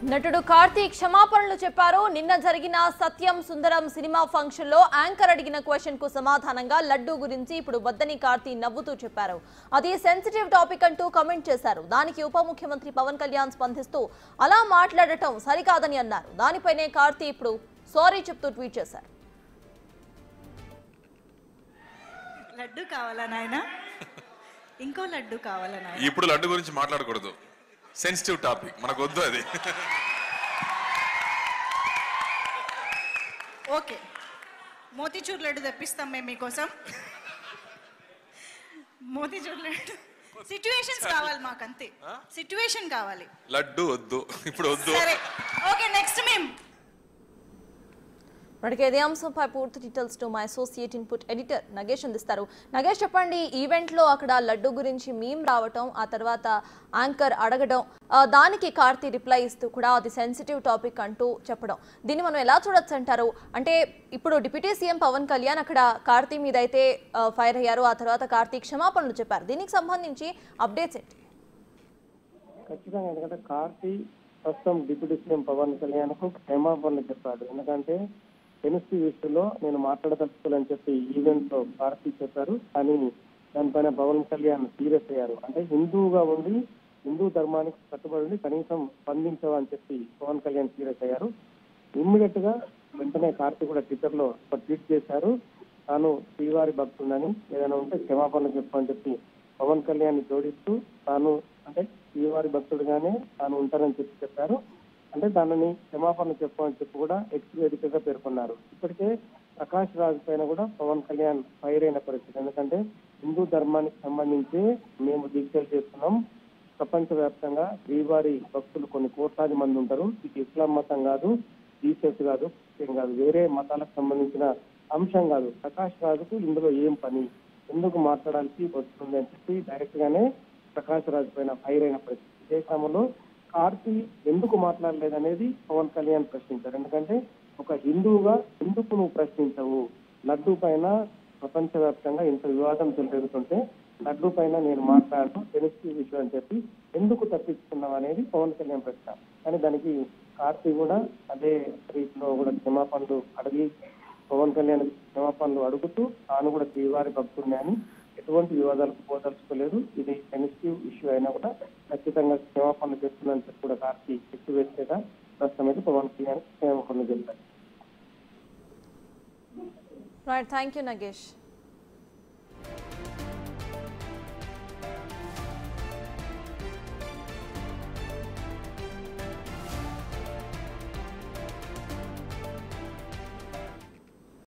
నటుడు కార్తీక్ క్షమాపణలు చెప్పారు. నిన్న జరిగిన సత్యం సుందరం సినిమా ఫంక్షన్ లో యాంకర్ అడిగిన క్వశ్చన్ కు సమాధానంగా లడ్డు గురించి ఇప్పుడు వద్దని కార్తీక్ నవ్వుతూ చెప్పారు. అది సెన్సిటివ్ టాపిక్ అంటూ కామెంట్ చేశారు. దానికి ఉప ముఖ్యమంత్రి పవన్ కళ్యాణ్ స్పందిస్తూ అలా మాట్లాడటం సరికాదని అన్నారు. దానిపైనే కార్తీక్ ఇప్పుడు సారీ చెప్తూ ట్వీట్ చేశారు. లడ్డు కావాలా నాయనా? ఇంకో లడ్డు కావాలా నాయనా? ఇప్పుడు లడ్డు గురించి మాట్లాడకూడదు, సెన్సిటివ్ టాపిక్, మనకు వద్దు అది. ఓకే, మోతీచూర్ లడ్డు తెప్పిస్తాం మేము మీకోసం. మోతీచూర్ లడ్డు సిచ్యువేషన్స్ కావాలి మాకు, అంతే. సిచ్యువేషన్ కావాలి, లడ్డు వద్దు, ఇప్పుడు వద్దు. సరే ఓకే, నెక్స్ట్ మేము మనకి ఇదే అంశంపై పూర్తి details to my associate input editor Nagesh అందిస్తారు. నగేష్, చెప్పండి, ఈవెంట్లో అక్కడ లడ్డు గురించి మీమ్ రావటం, ఆ తర్వాత యాంకర్ అడగడం, దానికి కార్తీ రిప్లై ఇస్తూ కూడా అది సెన్సిటివ్ టాపిక్ అంటూ చెప్పడం, దీన్ని మనం ఎలా చూడొచ్చు అంటారు? అంటే ఇప్పుడు డిప్యూటీ సీఎం పవన్ కళ్యాణ్ అక్కడ కార్తీ మీద అయితే ఫైర్ అయ్యారు, ఆ తర్వాత కార్తీ క్షమాపణలు చెప్పారు. దీనికి సంబంధించి అప్డేట్స్ ఏంటి? ఖచ్చితంగా, ఎందుకంటే కార్తీ ప్రస్తుతం డిప్యూటీ సీఎం పవన్ కళ్యాణ్ కు క్షమాపణలు చెప్పాడు. ఎందుకంటే ఎన్ఎస్సీ విషయంలో నేను మాట్లాడదలుచుకోవాలని చెప్పి ఈవెంట్ లో కార్తీ చెప్పారు, కానీ దానిపైన పవన్ కళ్యాణ్ సీరియస్ అయ్యారు. అంటే హిందువుగా ఉండి హిందూ ధర్మానికి కట్టుబడి కనీసం స్పందించవని చెప్పి పవన్ కళ్యాణ్ సీరియస్ అయ్యారు. ఇమ్మీడియట్ గా వెంటనే కార్తీ కూడా ట్విట్టర్ లో ఒక ట్వీట్ చేశారు. తాను శ్రీవారి భక్తుడని, ఏదైనా ఉంటే క్షమాపణలు చెప్పని చెప్పి పవన్ కళ్యాణ్ జోడిస్తూ తాను అంటే శ్రీవారి భక్తుడుగానే తాను ఉంటానని చెప్పారు. అంటే దానిని క్షమాపణ చెప్పని చెప్పి కూడా ఎక్స్ వేదికగా పేర్కొన్నారు. ఇప్పటికే ప్రకాష్ రాజ్ పైన కూడా పవన్ కళ్యాణ్ ఫైర్ అయిన పరిస్థితి. ఎందుకంటే హిందూ ధర్మానికి సంబంధించి మేము దీక్షలు చేస్తున్నాం, ప్రపంచవ్యాప్తంగా శ్రీవారి భక్తులు కొన్ని కోట్లాది మంది ఉంటారు, ఇది ఇస్లాం మతం కాదు, జీసస్ కాదు, క్రిస్టియన్ కాదు, వేరే మతాలకు సంబంధించిన అంశం కాదు. ప్రకాష్ రాజుకు ఇందులో ఏం పని, ఎందుకు మాట్లాడాల్సి వస్తుంది అని చెప్పి డైరెక్ట్ గానే ప్రకాష్ రాజు పైన ఫైర్ అయిన పరిస్థితి. ఇదే క్రమంలో కార్తీ ఎందుకు మాట్లాడలేదనేది పవన్ కళ్యాణ్ ప్రశ్నించారు. ఎందుకంటే ఒక హిందువుగా ఎందుకు నువ్వు ప్రశ్నించవు, లడ్డు పైన ప్రపంచవ్యాప్తంగా ఇంత వివాదం జరుగుతుంటే లడ్డు పైన నేను మాట్లాడను, సెన్సిటివ్ విషయం అని చెప్పి ఎందుకు తప్పించుకున్నావు అనేది పవన్ కళ్యాణ్ ప్రశ్న. కానీ దానికి కార్తీ కూడా అదే రీతిలో కూడా క్షమాపణలు అడిగి పవన్ కళ్యాణ్ క్షమాపణలు అడుగుతూ తాను కూడా శ్రీవారి భక్తుడిని అని ఎటువంటి వివాదాలకు పోదలుచుకోలేదు. ఇది సెన్సిటివ్ ఇష్యూ అయినా కూడా ఖచ్చితంగా క్షమాపణలు చెప్తుందని చెప్పి కూడా కార్తీ ఎక్కువ వేసేగా ప్రస్తుతం అయితే పవన్ కళ్యాణ్ క్షమాపణలు చెప్పారు. Thank you Nagesh.